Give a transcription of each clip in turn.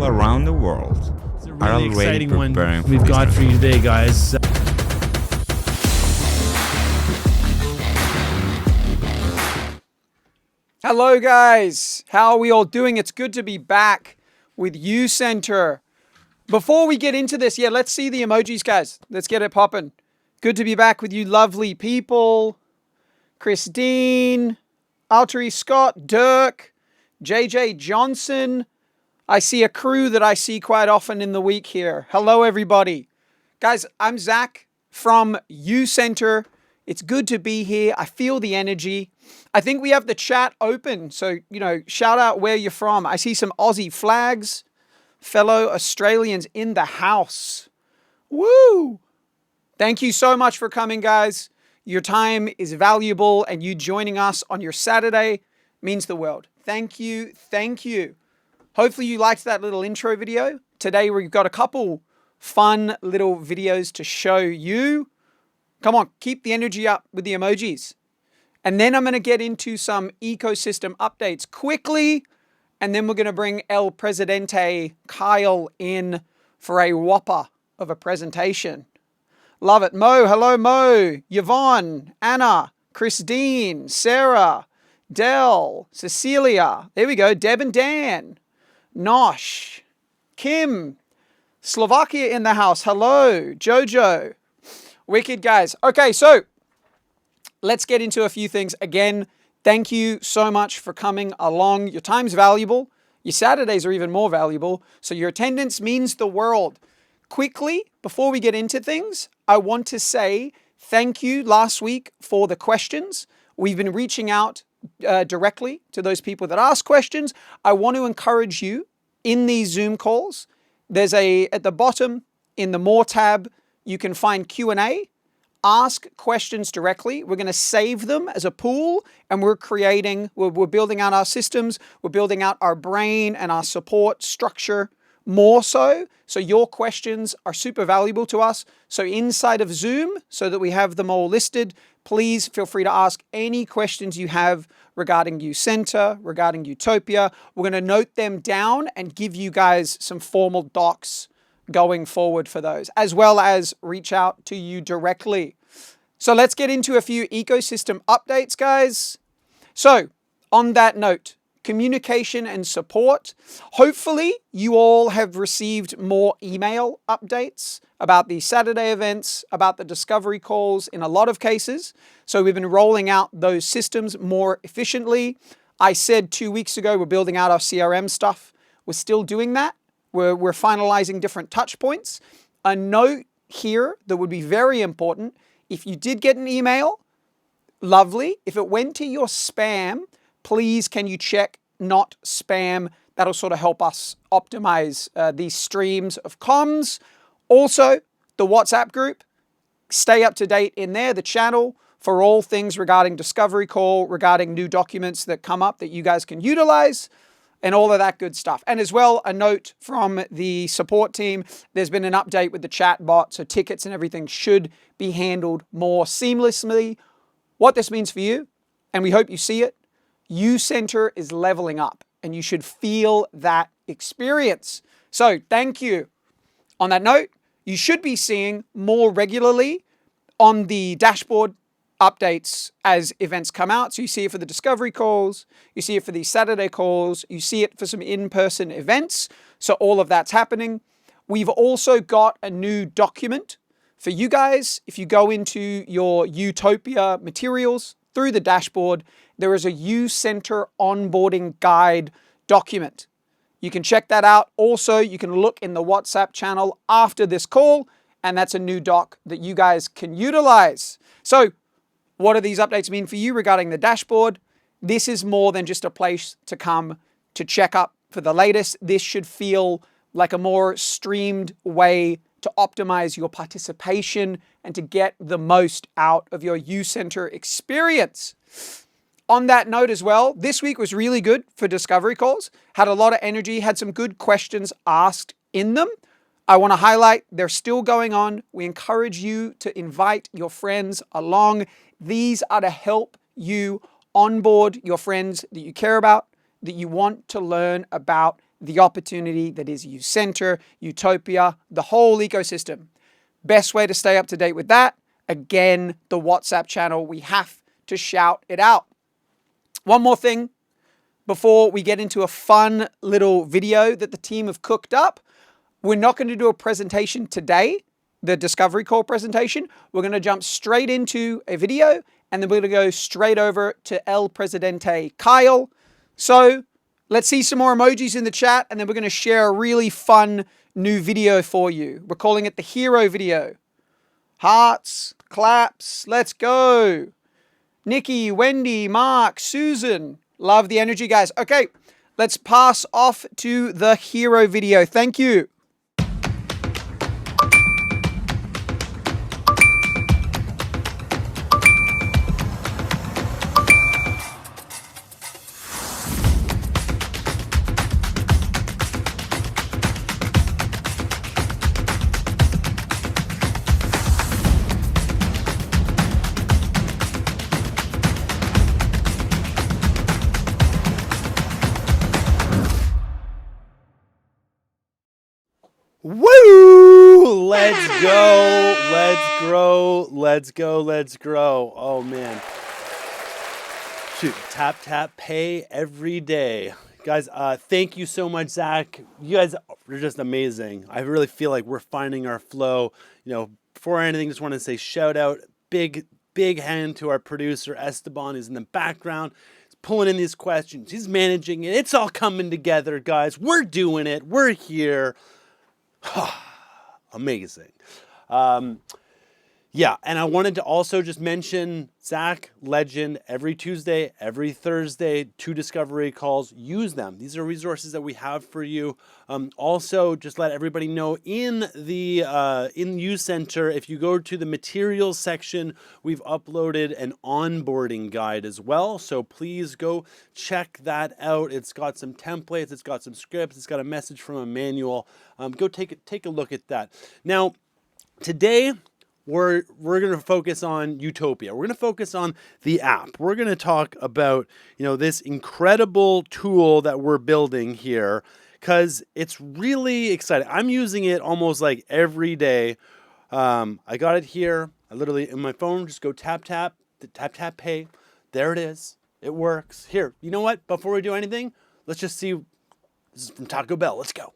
all around the world It's a are really already exciting one preparing we've for got Easter. for you today, guys. Hello guys, how are we all doing? It's good to be back with U-Center. Before we get into this, let's see the emojis, guys. Let's get it popping. Good to be back with you lovely people. Christine, Altery Scott, Dirk, JJ Johnson. I see a crew that I see quite often in the week here. Hello everybody. Guys, I'm Zac from U-Center. It's good to be here. I feel the energy. I think we have the chat open. So, shout out where you're from. I see some Aussie flags, fellow Australians in the house. Woo! Thank you so much for coming, guys. Your time is valuable and you joining us on your Saturday means the world. Thank you. Thank you. Hopefully you liked that little intro video. Today we've got a couple fun little videos to show you. Come on, keep the energy up with the emojis. And then I'm going to get into some ecosystem updates quickly. And then we're going to bring El Presidente Kyle in for a whopper of a presentation. Love it. Mo, hello Mo, Yvonne, Anna, Christine, Sarah, Del, Cecilia. There we go. Deb and Dan, Nosh, Kim, Slovakia in the house. Hello, Jojo. Wicked, guys. Okay, so let's get into a few things. Again, thank you so much for coming along. Your time's valuable. Your Saturdays are even more valuable. So your attendance means the world. Quickly, before we get into things, I want to say thank you last week for the questions. We've been reaching out directly to those people that ask questions. I want to encourage you in these Zoom calls. There's at the bottom in the More tab, you can find Q&A. Ask questions directly. We're going to save them as a pool and we're building out our systems. We're building out our brain and our support structure more so. So your questions are super valuable to us. So inside of Zoom, so that we have them all listed, please feel free to ask any questions you have regarding U-Center, regarding U-Topia. We're going to note them down and give you guys some formal docs going forward for those, as well as reach out to you directly. So let's get into a few ecosystem updates, guys. So on that note, communication and support. Hopefully you all have received more email updates about the Saturday events, about the discovery calls in a lot of cases. So we've been rolling out those systems more efficiently. I said 2 weeks ago, we're building out our CRM stuff. We're still doing that. We're finalizing different touch points. A note here that would be very important. If you did get an email, lovely. If it went to your spam, please can you check not spam? That'll sort of help us optimize these streams of comms. Also, the WhatsApp group, stay up to date in there, the channel for all things regarding discovery call, regarding new documents that come up that you guys can utilize, and all of that good stuff. And as well, a note from the support team, there's been an update with the chat bot, so tickets and everything should be handled more seamlessly. What this means for you, and we hope you see it, U-Center is leveling up, and you should feel that experience. So thank you. On that note, you should be seeing more regularly on the dashboard updates as events come out. So you see it for the discovery calls, you see it for the Saturday calls, you see it for some in-person events. So all of that's happening. We've also got a new document for you guys. If you go into your U-Topia materials through the dashboard, there is a U-Center onboarding guide document. You can check that out. Also, you can look in the WhatsApp channel after this call, and that's a new doc that you guys can utilize. So what do these updates mean for you regarding the dashboard? This is more than just a place to come to check up for the latest. This should feel like a more streamed way to optimize your participation and to get the most out of your U-Center experience. On that note as well, this week was really good for discovery calls. Had a lot of energy, had some good questions asked in them. I want to highlight they're still going on. We encourage you to invite your friends along. These are to help you onboard your friends that you care about, that you want to learn about the opportunity that is U-Center, U-Topia, the whole ecosystem. Best way to stay up to date with that, again, the WhatsApp channel. We have to shout it out. One more thing before we get into a fun little video that the team have cooked up. We're not going to do a presentation today, the discovery call presentation. We're going to jump straight into a video, and then we're going to go straight over to El Presidente Kyle. So let's see some more emojis in the chat, and then we're going to share a really fun new video for you. We're calling it the hero video. Hearts, claps, let's go. Nikki, Wendy, Mark, Susan. Love the energy, guys. Okay, let's pass off to the hero video. Thank you. Woo! Let's go. Let's grow. Let's go. Let's grow. Oh, man. Shoot. Tap, tap, pay every day. Guys, thank you so much, Zach. You guys are just amazing. I really feel like we're finding our flow. You know, before anything, just want to say shout out. Big hand to our producer, Esteban, who's in the background. He's pulling in these questions. He's managing it. It's all coming together, guys. We're doing it. We're here. Amazing. Yeah, and I wanted to also just mention Zach, legend, every Tuesday, every Thursday, 2 discovery calls. Use them. These are resources that we have for you. Also, just let everybody know in U-Center, if you go to the materials section, we've uploaded an onboarding guide as well. So please go check that out. It's got some templates, it's got some scripts, it's got a message from a manual. Go take a look at that. Now, today, we're going to focus on U-Topia. We're going to focus on the app. We're going to talk about, this incredible tool that we're building here because it's really exciting. I'm using it almost like every day. I got it here. I literally, in my phone, just go tap, tap, pay. There it is. It works. Here, you know what? Before we do anything, let's just see. This is from Taco Bell. Let's go.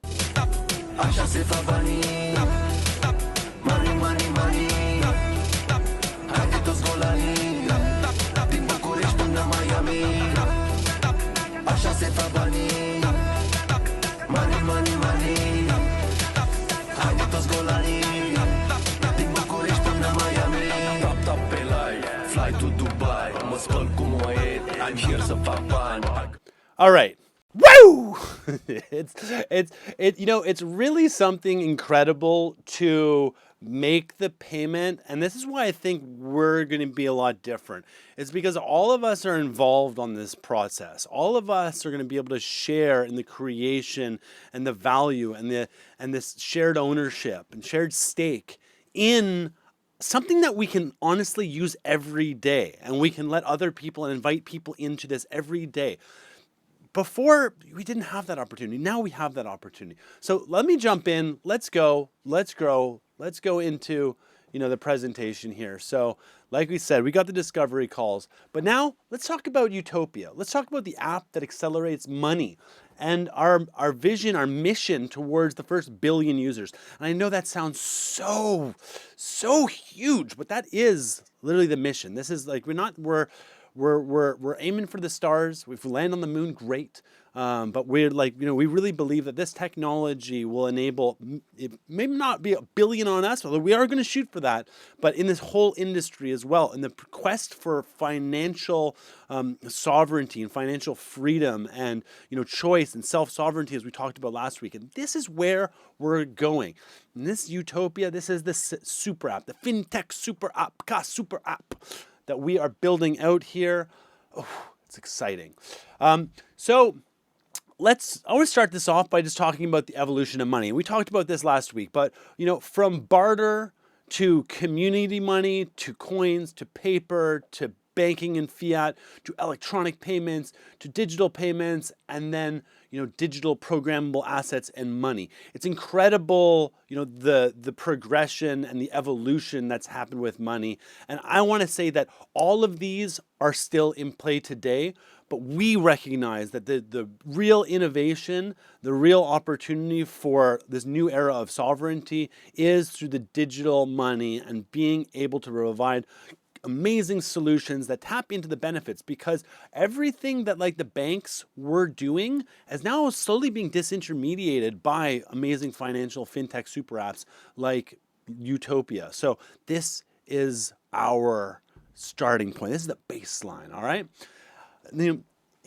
All right. Woo! It's really something incredible to make the payment, and this is why I think we're going to be a lot different. It's because all of us are involved on this process. All of us are going to be able to share in the creation and the value and this shared ownership and shared stake in something that we can honestly use every day, and we can let other people and invite people into this every day. Before, we didn't have that opportunity. Now we have that opportunity. So let me jump in. Let's go. Let's grow. Let's go into, the presentation here. So like we said, we got the discovery calls. But now let's talk about U-Topia. Let's talk about the app that accelerates money and our vision, our mission towards the first billion users. And I know that sounds so huge, but that is literally the mission. This is like, we're aiming for the stars. If we land on the moon, great. But we're like, we really believe that this technology will enable, it may not be a billion on us, although we are going to shoot for that, but in this whole industry as well, in the quest for financial sovereignty and financial freedom and, choice and self-sovereignty, as we talked about last week. And this is where we're going. And this U-Topia, this is the super app, the FinTech super app, super app that we are building out here. Oh, it's exciting. So I want to start this off by just talking about the evolution of money. We talked about this last week, but from barter to community money to coins to paper to banking and fiat to electronic payments to digital payments, and then digital programmable assets and money. It's incredible, the progression and the evolution that's happened with money. And I want to say that all of these are still in play today, but we recognize that the real innovation, the real opportunity for this new era of sovereignty is through the digital money and being able to provide amazing solutions that tap into the benefits, because everything that the banks were doing is now slowly being disintermediated by amazing financial fintech super apps like U-Topia. So this is our starting point. This is the baseline, all right?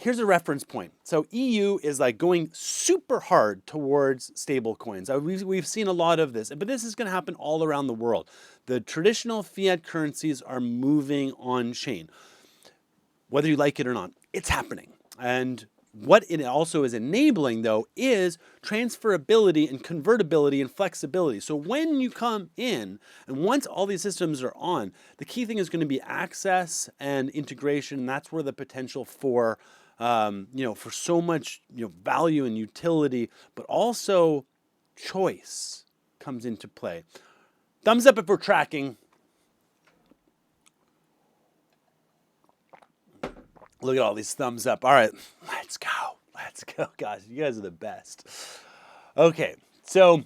Here's a reference point. So EU is going super hard towards stable coins. We've seen a lot of this, but this is going to happen all around the world. The traditional fiat currencies are moving on chain. Whether you like it or not, it's happening. And what it also is enabling, though, is transferability and convertibility and flexibility. So when you come in, and once all these systems are on, the key thing is going to be access and integration, and that's where the potential for for so much value and utility, but also choice comes into play. Thumbs up if we're tracking. Look at all these thumbs up. All right, let's go. Let's go, guys. You guys are the best. Okay, so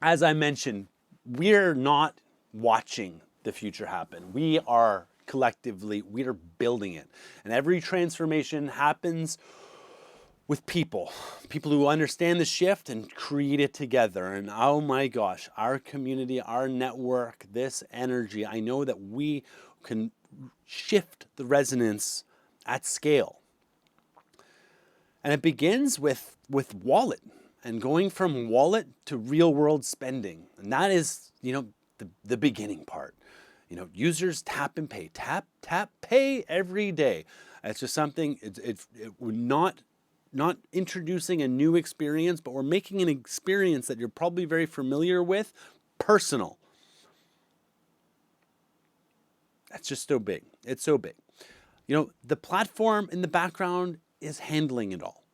as I mentioned, we're not watching the future happen. We are building it. And every transformation happens with people who understand the shift and create it together. And oh my gosh, our community, our network, this energy, I know that we can shift the resonance at scale. And it begins with wallet, and going from wallet to real world spending. And that is, the beginning part. Users tap and pay, tap, pay every day. It's just something, we're not introducing a new experience, but we're making an experience that you're probably very familiar with, personal. That's just so big. It's so big. The platform in the background is handling it all.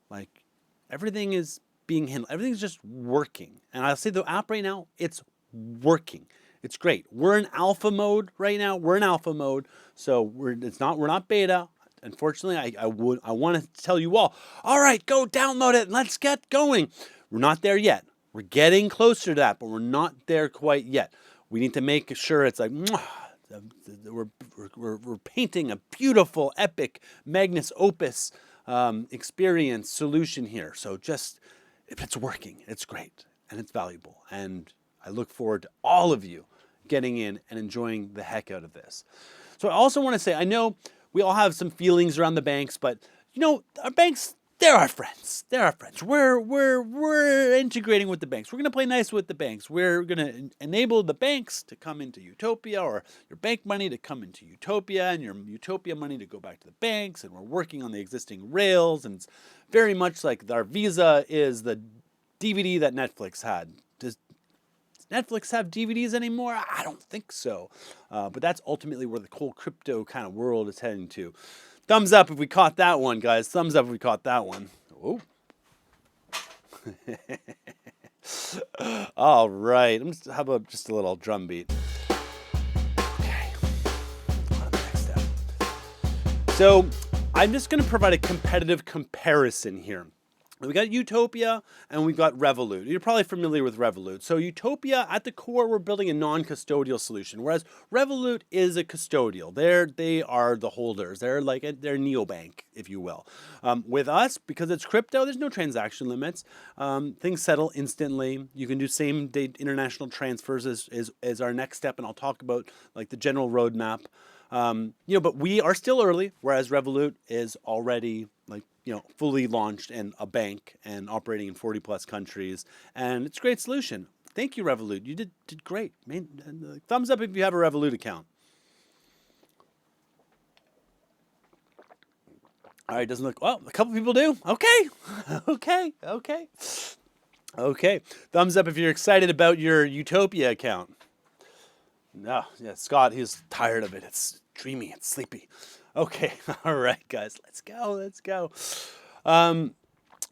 Everything is being handled. Everything's just working. And I'll say the app right now, it's working. It's great. We're in alpha mode right now. We're in alpha mode. So we're not beta. Unfortunately, I want to tell you all right, go download it and let's get going. We're not there yet. We're getting closer to that, but we're not there quite yet. We need to make sure it's we're painting a beautiful, epic, magnus opus experience solution here. So just, if it's working, it's great and it's valuable. And I look forward to all of you getting in and enjoying the heck out of this. So I also want to say, I know we all have some feelings around the banks, but our banks, they're our friends. They're our friends. We're integrating with the banks. We're going to play nice with the banks. We're going to enable the banks to come into U-Topia, or your bank money to come into U-Topia, and your U-Topia money to go back to the banks. And we're working on the existing rails, and it's very much like our Visa is the DVD that Netflix had. Does Netflix have DVDs anymore? I don't think so. But that's ultimately where the whole crypto kind of world is heading to. Thumbs up if we caught that one, guys. Thumbs up if we caught that one. Oh. All right. How about just a little drum beat? Okay. On to the next step. So I'm just going to provide a competitive comparison here. We got U-Topia and we got Revolut. You're probably familiar with Revolut. So U-Topia, at the core, we're building a non-custodial solution, whereas Revolut is a custodial. They are the holders. They're they're neobank, if you will. With us, because it's crypto, there's no transaction limits. Things settle instantly. You can do same-day international transfers as our next step, and I'll talk about the general roadmap. But we are still early, whereas Revolut is already fully launched and a bank and operating in 40 plus countries. And it's a great solution. Thank you, Revolut. You did great. Thumbs up if you have a Revolut account. All right, doesn't look, well, a couple people do. Okay. Okay. Thumbs up if you're excited about your U-Topia account. No, yeah, Scott, he's tired of it. It's dreamy, it's sleepy. Okay, all right, guys, let's go, let's go. Um,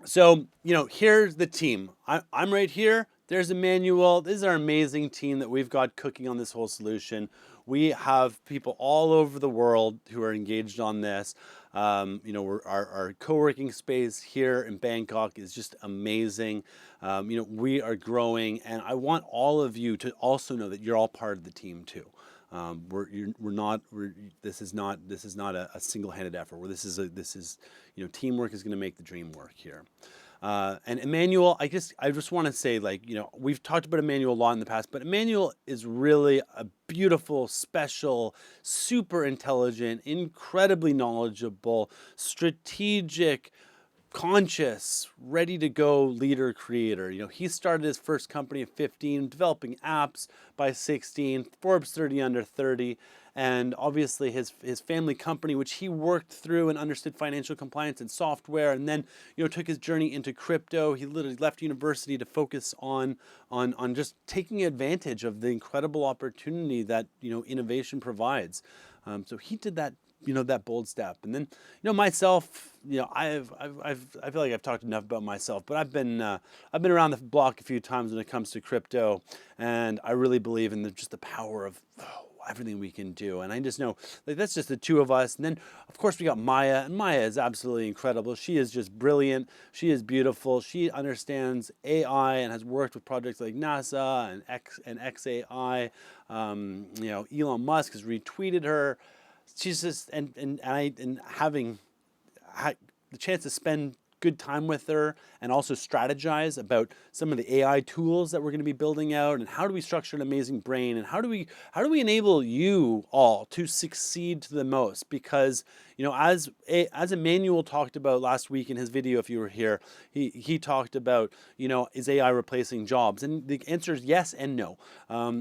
So, here's the team. I'm right here. There's Emmanuel. This is our amazing team that we've got cooking on this whole solution. We have people all over the world who are engaged on this. Our co-working space here in Bangkok is just amazing. We are growing, and I want all of you to also know that you're all part of the team too. We're not. This is not a single-handed effort. Teamwork is going to make the dream work here. And Emmanuel, I just want to say, we've talked about Emmanuel a lot in the past, but Emmanuel is really a beautiful, special, super intelligent, incredibly knowledgeable, strategic, conscious, ready to go leader creator. He started his first company at 15, developing apps by 16, Forbes 30 under 30, and obviously his family company, which he worked through and understood financial compliance and software, and then took his journey into crypto. He literally left university to focus on just taking advantage of the incredible opportunity that innovation provides. So he did that that bold step. And then, myself, I feel like I've talked enough about myself, but I've been around the block a few times when it comes to crypto, and I really believe in just the power of everything we can do. And I just know, that's just the two of us. And then, of course, we got Maya, and Maya is absolutely incredible. She is just brilliant. She is beautiful. She understands AI and has worked with projects like NASA and XAI. Elon Musk has retweeted her. She's just and having the chance to spend good time with her and also strategize about some of the AI tools that we're going to be building out, and how do we structure an amazing brain, and how do we enable you all to succeed to the most. Because as Emmanuel talked about last week in his video, if you were here, he talked about is AI replacing jobs, and the answer is yes and no.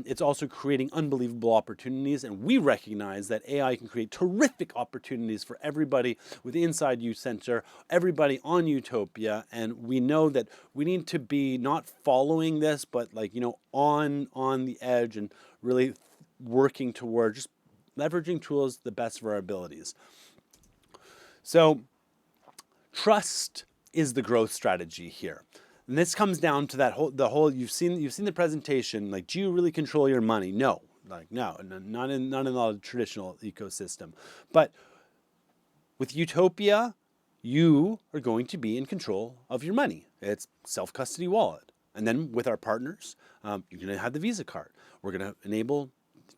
It's also creating unbelievable opportunities, and we recognize that AI can create terrific opportunities for everybody with inside U-Center, everybody on U-Topia, and we know that we need to be not following this, but on the edge and really working toward just leveraging tools the best of our abilities. So trust is the growth strategy here. And this comes down to the whole you've seen the presentation, do you really control your money? No. No, not in the traditional ecosystem. But with U-Topia, you are going to be in control of your money. It's self-custody wallet. And then with our partners, you're going to have the Visa card. We're going to enable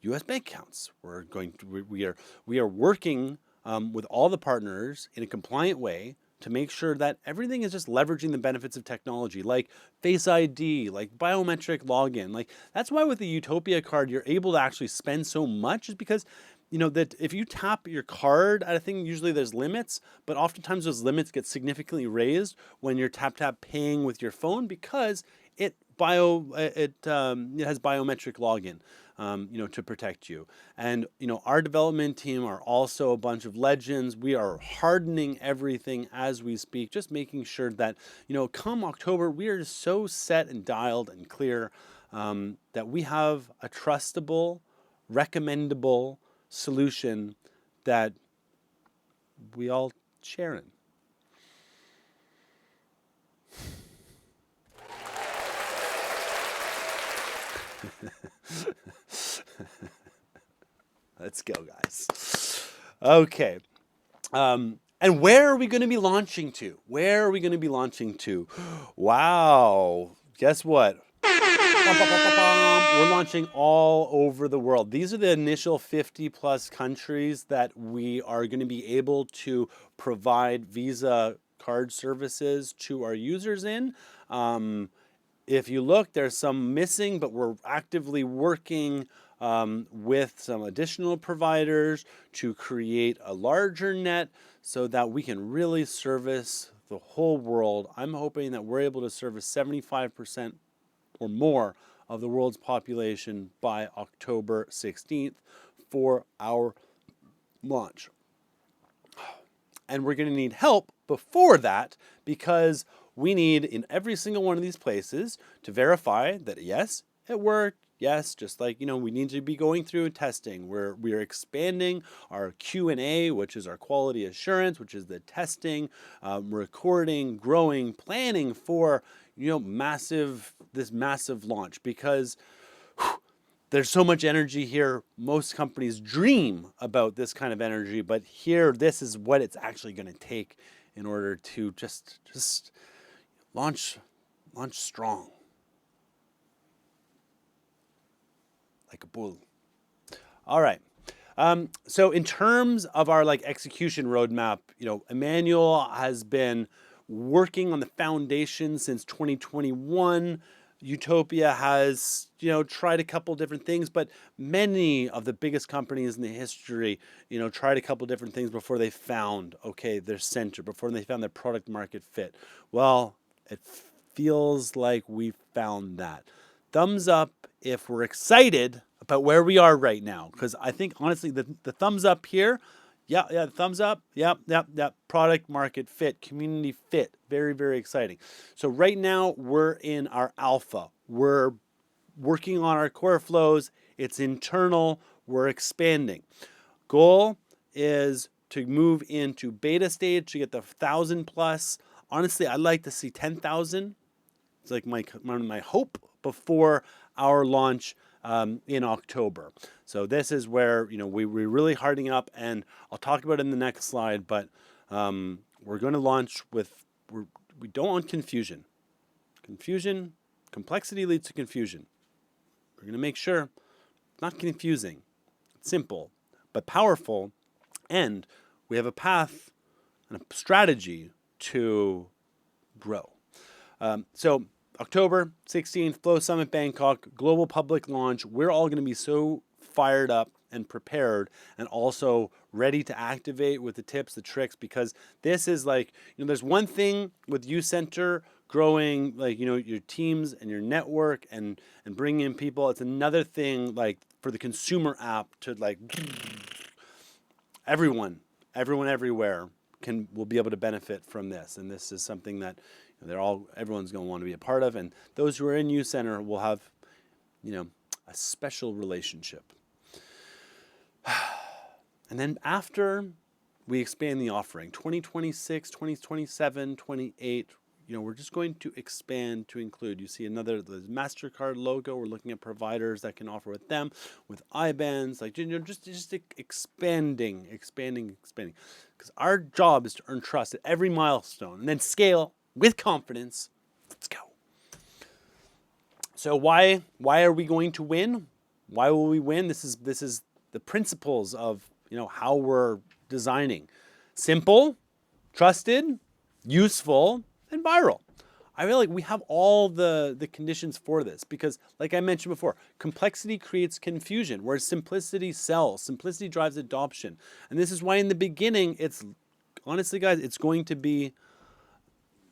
U.S. bank accounts. We are working with all the partners in a compliant way to make sure that everything is just leveraging the benefits of technology, like Face ID, like biometric login. That's why with the U-Topia card, you're able to actually spend so much, is because that if you tap your card at a thing, usually there's limits, but oftentimes those limits get significantly raised when you're tap paying with your phone, because it has biometric login, to protect you. And our development team are also a bunch of legends. We are hardening everything as we speak, just making sure that come October, we are so set and dialed and clear that we have a trustable, recommendable solution that we all share in. Let's go, guys. Okay. And where are we going to be launching to? Where are we going to be launching to? Wow. Guess what? We're launching all over the world. These are the initial 50 plus countries that we are going to be able to provide Visa card services to our users in. If you look, there's some missing, but we're actively working with some additional providers to create a larger net so that we can really service the whole world. I'm hoping that we're able to service 75% or more of the world's population by October 16th for our launch. And we're going to need help before that, because we need in every single one of these places to verify that yes, it worked, Yes, just like, we need to be going through testing. We're expanding our Q&A, which is our quality assurance, which is the testing, recording, growing, planning for, this massive launch, because there's so much energy here. Most companies dream about this kind of energy, but here, this is what it's actually going to take in order to just launch strong, like a bull. All right. So in terms of our execution roadmap, Emmanuel has been working on the foundation since 2021. U-Topia has, tried a couple different things, but many of the biggest companies in the history, tried a couple different things before they found, their center, before they found their product market fit. Well, it feels like we found that. Thumbs up if we're excited about where we are right now, because I think honestly the thumbs up here, yeah, thumbs up, yep. Product market fit, community fit, very, very exciting. So right now we're in our alpha. We're working on our core flows. It's internal. We're expanding. Goal is to move into beta stage to get the 1,000 plus. Honestly, I'd like to see 10,000. It's like my hope before our launch in October. So this is where we're really hardening up, and I'll talk about it in the next slide. But we're going to launch with we don't want confusion. Complexity leads to confusion. We're going to make sure it's not confusing, it's simple but powerful, and we have a path and a strategy to grow. So October 16th, Flow Summit Bangkok, global public launch. We're all going to be so fired up and prepared, and also ready to activate with the tips, the tricks, because this is there's one thing with U-Center growing, your teams and your network and bringing in people. It's another thing for the consumer app to everyone everywhere will be able to benefit from this. And this is something that everyone's going to want to be a part of, and those who are in U-Center will have a special relationship. And then after we expand the offering, 2026, 2027, 28, we're just going to expand to include, you see the MasterCard logo. We're looking at providers that can offer with them, with IBANs, just expanding. Because our job is to earn trust at every milestone and then scale with confidence. Let's go. So why are we going to win? Why will we win? This is the principles of how we're designing. Simple, trusted, useful, and viral. I feel like we have all the conditions for this, because like I mentioned before, complexity creates confusion, whereas simplicity sells. Simplicity drives adoption. And this is why in the beginning, honestly guys, it's going to be,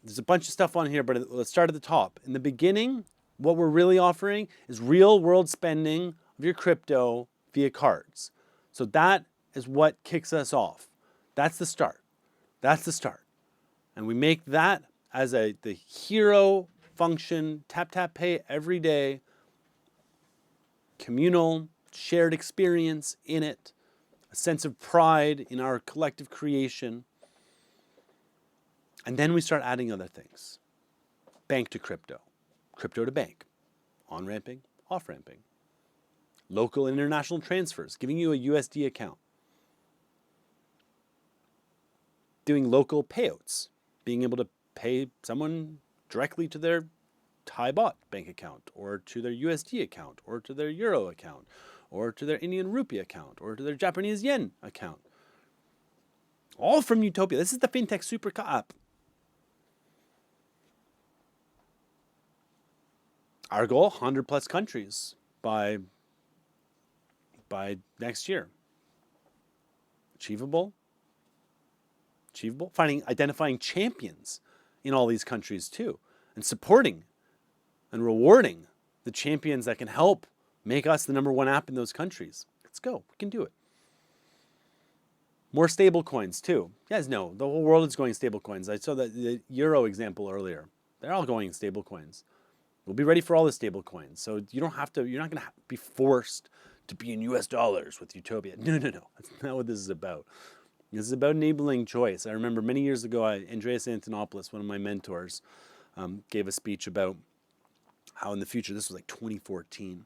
there's a bunch of stuff on here, but let's start at the top. In the beginning, what we're really offering is real world spending of your crypto via cards. So that is what kicks us off. That's the start. And we make that as the hero function, tap, tap, pay every day, communal, shared experience in it, a sense of pride in our collective creation. And then we start adding other things. Bank to crypto, crypto to bank, on-ramping, off-ramping, local and international transfers, giving you a USD account, doing local payouts, being able to pay someone directly to their Thai baht bank account, or to their USD account, or to their Euro account, or to their Indian rupee account, or to their Japanese yen account. All from U-Topia. This is the FinTech Super app. Our goal, 100 plus countries by next year. Achievable. Identifying champions in all these countries too, and supporting and rewarding the champions that can help make us the #1 app in those countries. Let's go. We can do it. More stable coins too. You guys know the whole world is going stable coins. I saw the Euro example earlier. They're all going stable coins. We'll be ready for all the stable coins. So you don't have to, you're not going to be forced to be in US dollars with U-Topia. No. That's not what this is about. This is about enabling choice. I remember many years ago, Andreas Antonopoulos, one of my mentors, gave a speech about how in the future, this was like 2014,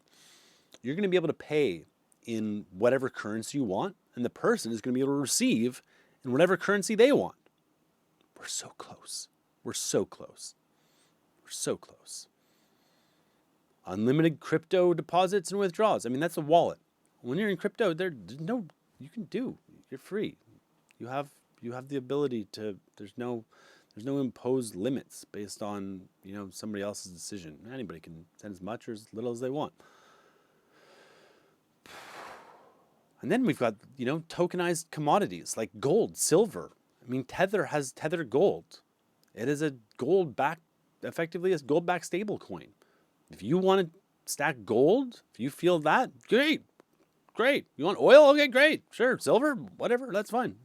you're going to be able to pay in whatever currency you want, and the person is going to be able to receive in whatever currency they want. We're so close. We're so close. We're so close. Unlimited crypto deposits and withdrawals. I mean, that's a wallet. When you're in crypto, there's no, you can do. You're free. You have the ability to. There's no imposed limits based on somebody else's decision. Anybody can send as much or as little as they want. And then we've got tokenized commodities like gold, silver. I mean, Tether has Tether Gold. It is a effectively a gold-backed stable coin. If you want to stack gold, if you feel that, great. You want oil? Okay, great. Sure. Silver, whatever, that's fine.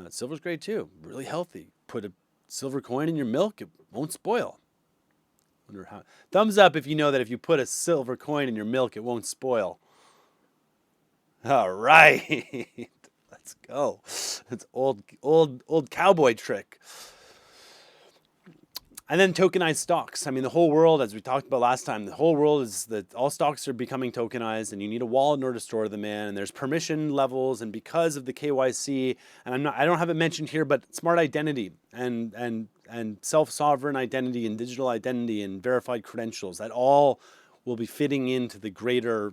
Silver's great too. Really healthy. Put a silver coin in your milk, it won't spoil. Wonder how. Thumbs up if you know that if you put a silver coin in your milk, it won't spoil. All right. Let's go. That's old cowboy trick. And then tokenized stocks. I mean, the whole world, as we talked about last time, the whole world is that all stocks are becoming tokenized, and you need a wallet in order to store them in. And there's permission levels, and because of the KYC, and I don't have it mentioned here, but smart identity and self-sovereign identity and digital identity and verified credentials, that all will be fitting into the greater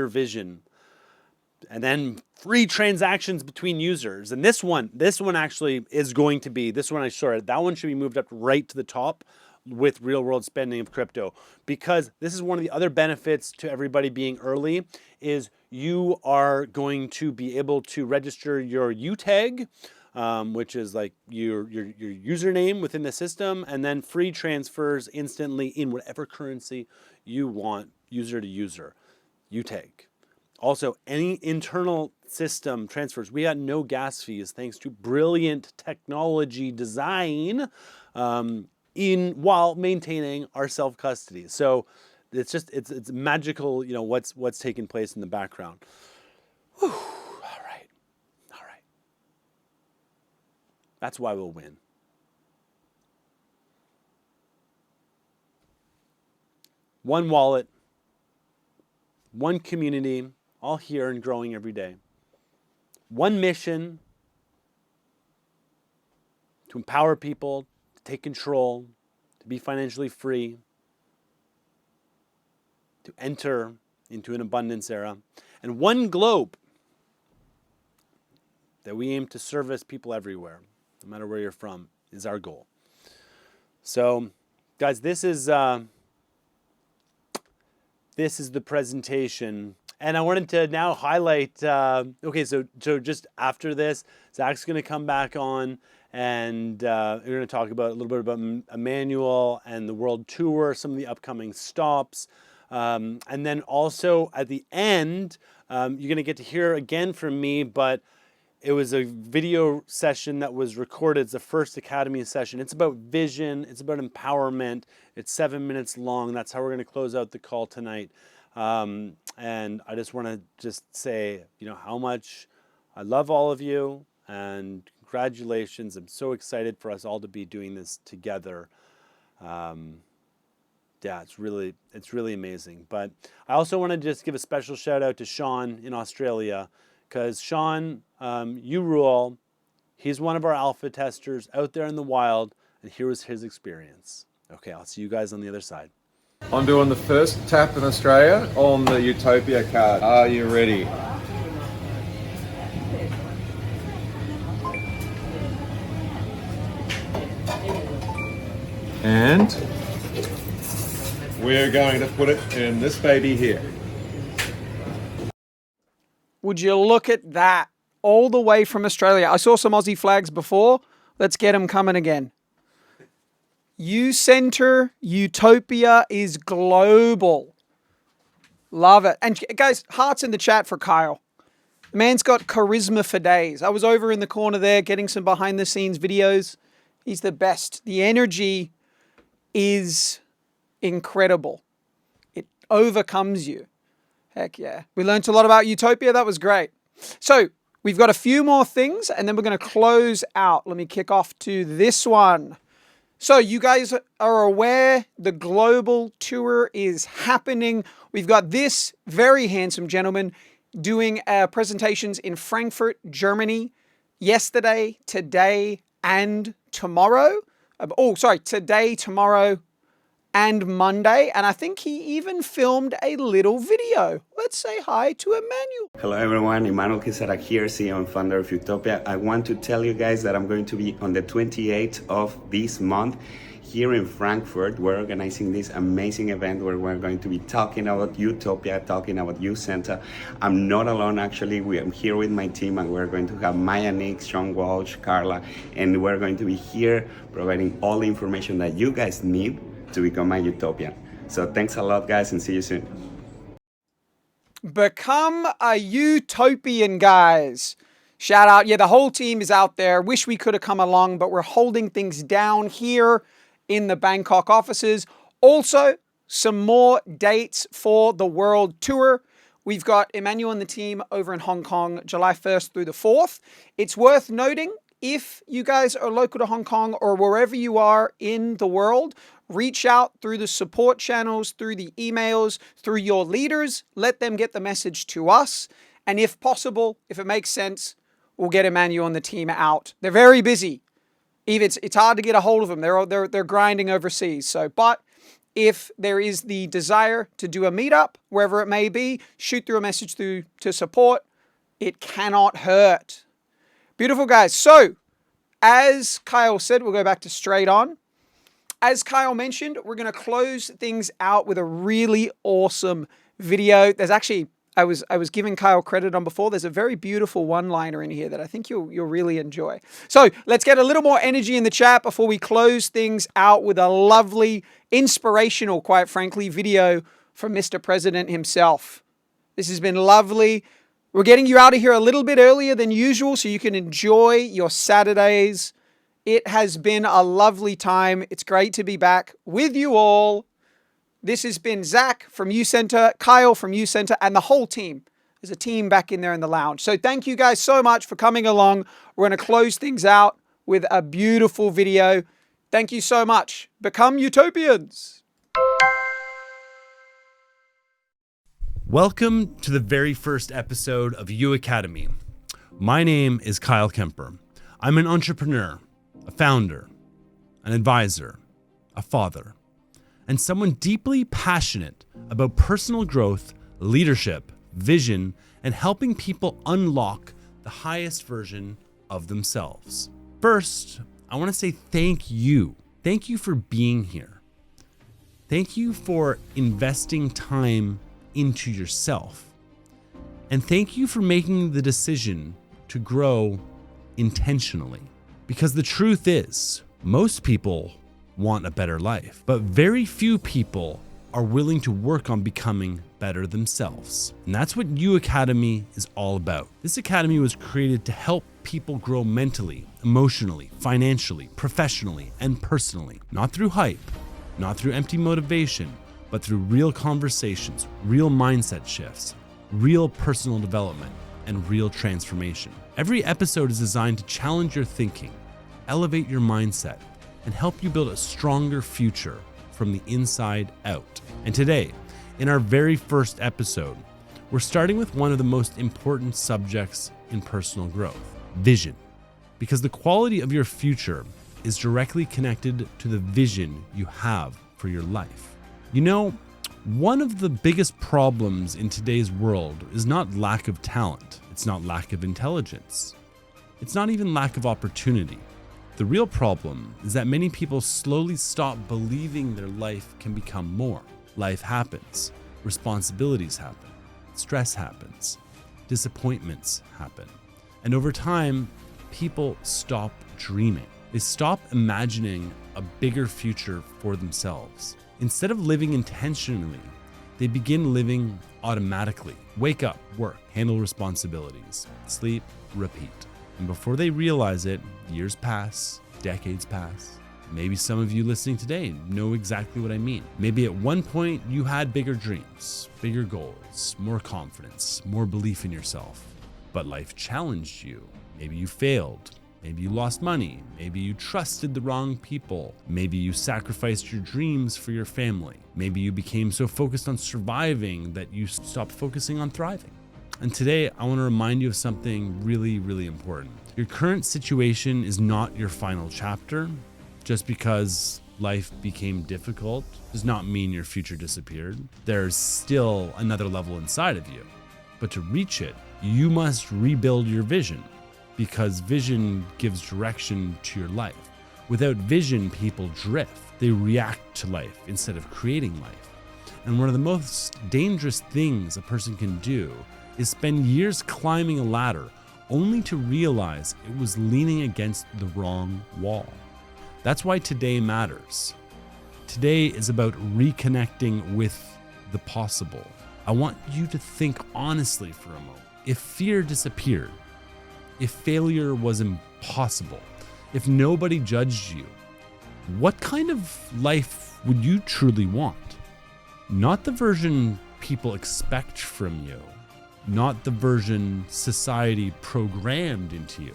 vision. And then free transactions between users. And this one actually is going to be, that one should be moved up right to the top with real world spending of crypto, because this is one of the other benefits to everybody being early is you are going to be able to register your U-tag, which is like your username within the system, and then free transfers instantly in whatever currency you want, user to user, U-tag. Also, any internal system transfers, we got no gas fees thanks to brilliant technology design while maintaining our self-custody. So it's magical, what's taking place in the background. Whew. All right. That's why we'll win. One wallet, one community, all here and growing every day. One mission to empower people, to take control, to be financially free, to enter into an abundance era. And one globe that we aim to service people everywhere, no matter where you're from, is our goal. So, guys, this is the presentation. And I wanted to now highlight, so just after this, Zach's going to come back on, and we're going to talk about a little bit about Emmanuel and the world tour, some of the upcoming stops. And then also at the end, you're going to get to hear again from me, but it was a video session that was recorded. It's the first Academy session. It's about vision. It's about empowerment. It's 7 minutes long. That's how we're going to close out the call tonight. And I just want to say, how much I love all of you, and congratulations. I'm so excited for us all to be doing this together. It's really amazing. But I also want to just give a special shout out to Sean in Australia, because Sean, you rule. He's one of our alpha testers out there in the wild, and here was his experience. Okay, I'll see you guys on the other side. I'm doing the first tap in Australia on the U-Topia card. Are you ready? And we're going to put it in this baby here. Would you look at that? All the way from Australia. I saw some Aussie flags before. Let's get them coming again. U-Center, U-Topia is global. Love it. And guys, hearts in the chat for Kyle. The man's got charisma for days. I was over in the corner there getting some behind the scenes videos. He's the best. The energy is incredible. It overcomes you. Heck yeah. We learned a lot about U-Topia. That was great. So we've got a few more things and then we're going to close out. Let me kick off to this one. So you guys are aware the global tour is happening. We've got this very handsome gentleman doing presentations in Frankfurt, Germany, yesterday, today, and tomorrow. Today, tomorrow, and Monday. And I think he even filmed a little video. Let's say hi to Emmanuel. Hello everyone, Emmanuel Kisarak here, CEO and founder of U-Topia. I want to tell you guys that I'm going to be on the 28th of this month here in Frankfurt. We're organizing this amazing event where we're going to be talking about U-Topia, talking about U-Center. I'm not alone actually, I'm here with my team and we're going to have Maya, Nick, Sean Walsh, Carla, and we're going to be here providing all the information that you guys need to become a utopian. So thanks a lot guys and see you soon. Become a utopian, guys. Shout out. Yeah, the whole team is out there. Wish we could have come along, but we're holding things down here in the Bangkok offices. Also, some more dates for the world tour. We've got Emmanuel and the team over in Hong Kong, July 1st through the 4th. It's worth noting, if you guys are local to Hong Kong or wherever you are in the world, reach out through the support channels, through the emails, through your leaders. Let them get the message to us. And if possible, if it makes sense, we'll get Emmanuel and the team out. They're very busy. Even it's hard to get a hold of them. They're grinding overseas. So, but if there is the desire to do a meetup, wherever it may be, shoot through a message to support. It cannot hurt. Beautiful, guys. So, as Kyle said, we'll go back to straight on. As Kyle mentioned, we're going to close things out with a really awesome video. There's actually, I was giving Kyle credit on before. There's a very beautiful one-liner in here that I think you'll really enjoy. So let's get a little more energy in the chat before we close things out with a lovely, inspirational, quite frankly, video from Mr. President himself. This has been lovely. We're getting you out of here a little bit earlier than usual so you can enjoy your Saturdays. It has been a lovely time. It's great to be back with you all. This has been Zac from U-Center, Kyle from U-Center, and the whole team. There's a team back in there in the lounge. So thank you guys so much for coming along. We're going to close things out with a beautiful video. Thank you so much. Become utopians. Welcome to the very first episode of U Academy. My name is Kyle Kemper. I'm an entrepreneur, a founder, an advisor, a father, and someone deeply passionate about personal growth, leadership, vision, and helping people unlock the highest version of themselves. First, I want to say thank you. Thank you for being here. Thank you for investing time into yourself. And thank you for making the decision to grow intentionally. Because the truth is, most people want a better life, but very few people are willing to work on becoming better themselves. And that's what U Academy is all about. This academy was created to help people grow mentally, emotionally, financially, professionally, and personally. Not through hype, not through empty motivation, but through real conversations, real mindset shifts, real personal development, and real transformation. Every episode is designed to challenge your thinking, elevate your mindset, and help you build a stronger future from the inside out. And today, in our very first episode, we're starting with one of the most important subjects in personal growth, vision. Because the quality of your future is directly connected to the vision you have for your life. You know, one of the biggest problems in today's world is not lack of talent. It's not lack of intelligence. It's not even lack of opportunity. The real problem is that many people slowly stop believing their life can become more. Life happens, responsibilities happen, stress happens, disappointments happen. And over time, people stop dreaming. They stop imagining a bigger future for themselves. Instead of living intentionally, they begin living automatically. Wake up, work, handle responsibilities, sleep, repeat. And before they realize it, years pass, decades pass, Maybe some of you listening today know exactly what I mean. Maybe at one point you had bigger dreams, bigger goals, more confidence, more belief in yourself. But life challenged you. Maybe you failed. Maybe you lost money. Maybe you trusted the wrong people. Maybe you sacrificed your dreams for your family. Maybe you became so focused on surviving that you stopped focusing on thriving. And today, I want to remind you of something really, really important. Your current situation is not your final chapter. Just because life became difficult does not mean your future disappeared. There's still another level inside of you. But to reach it, you must rebuild your vision, because vision gives direction to your life. Without vision, people drift. They react to life instead of creating life. And one of the most dangerous things a person can do is spend years climbing a ladder only to realize it was leaning against the wrong wall. That's why today matters. Today is about reconnecting with the possible. I want you to think honestly for a moment. If fear disappeared, if failure was impossible, if nobody judged you, what kind of life would you truly want? Not the version people expect from you, not the version society programmed into you.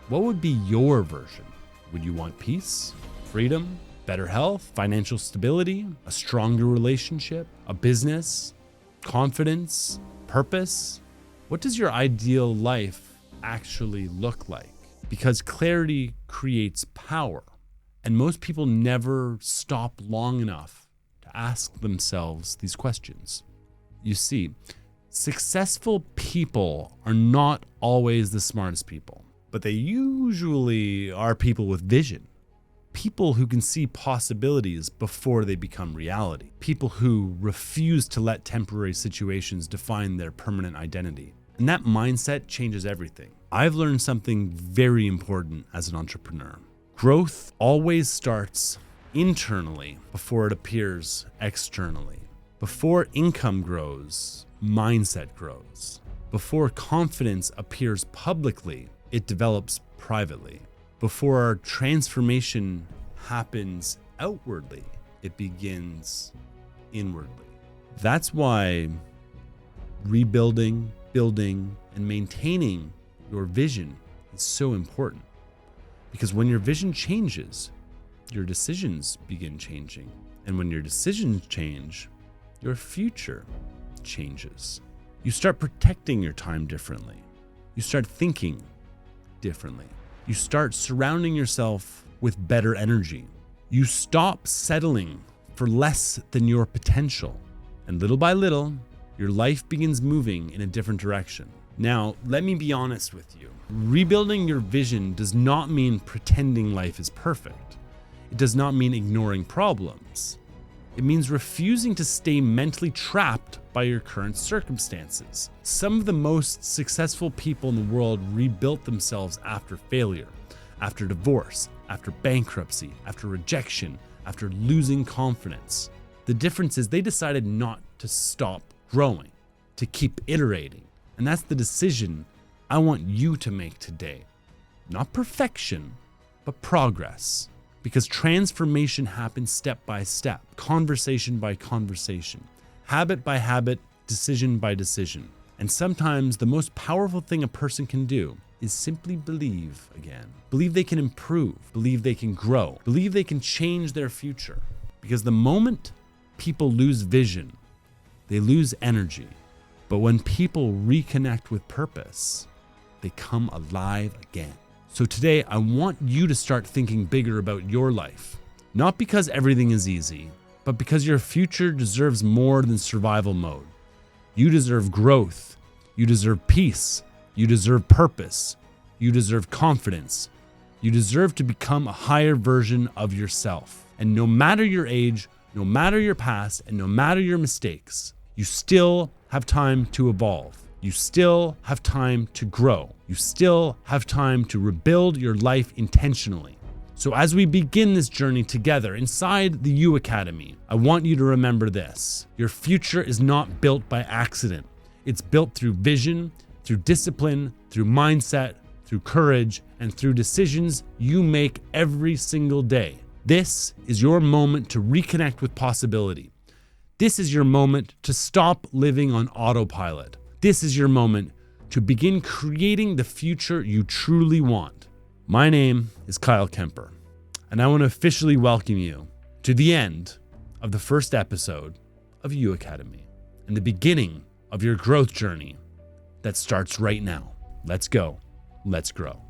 What would be your version? Would you want peace, freedom, better health, financial stability, a stronger relationship, a business, confidence, purpose? What does your ideal life actually look like? Because clarity creates power, and most people never stop long enough to ask themselves these questions. You see, successful people are not always the smartest people, but they usually are people with vision. People who can see possibilities before they become reality. People who refuse to let temporary situations define their permanent identity. And that mindset changes everything. I've learned something very important as an entrepreneur. Growth always starts internally before it appears externally. Before income grows, mindset grows. Before confidence appears publicly, it develops privately. Before our transformation happens outwardly, it begins inwardly. That's why rebuilding, building, and maintaining your vision is so important. Because when your vision changes, your decisions begin changing. And when your decisions change, your future changes. You start protecting your time differently. You start thinking differently. You start surrounding yourself with better energy. You stop settling for less than your potential. And little by little, your life begins moving in a different direction. Now, let me be honest with you. Rebuilding your vision does not mean pretending life is perfect. It does not mean ignoring problems. It means refusing to stay mentally trapped by your current circumstances. Some of the most successful people in the world rebuilt themselves after failure, after divorce, after bankruptcy, after rejection, after losing confidence. The difference is they decided not to stop growing, to keep iterating. And that's the decision I want you to make today. Not perfection, but progress. Because transformation happens step by step, conversation by conversation, habit by habit, decision by decision. And sometimes the most powerful thing a person can do is simply believe again. Believe they can improve, believe they can grow, believe they can change their future. Because the moment people lose vision, they lose energy. But when people reconnect with purpose, they come alive again. So today, I want you to start thinking bigger about your life. Not because everything is easy, but because your future deserves more than survival mode. You deserve growth. You deserve peace. You deserve purpose. You deserve confidence. You deserve to become a higher version of yourself. And no matter your age, no matter your past, and no matter your mistakes, you still have time to evolve. You still have time to grow. You still have time to rebuild your life intentionally. So as we begin this journey together inside the U Academy, I want you to remember this. Your future is not built by accident. It's built through vision, through discipline, through mindset, through courage, and through decisions you make every single day. This is your moment to reconnect with possibility. This is your moment to stop living on autopilot. This is your moment to begin creating the future you truly want. My name is Kyle Kemper, and I want to officially welcome you to the end of the first episode of U Academy and the beginning of your growth journey that starts right now. Let's go. Let's grow.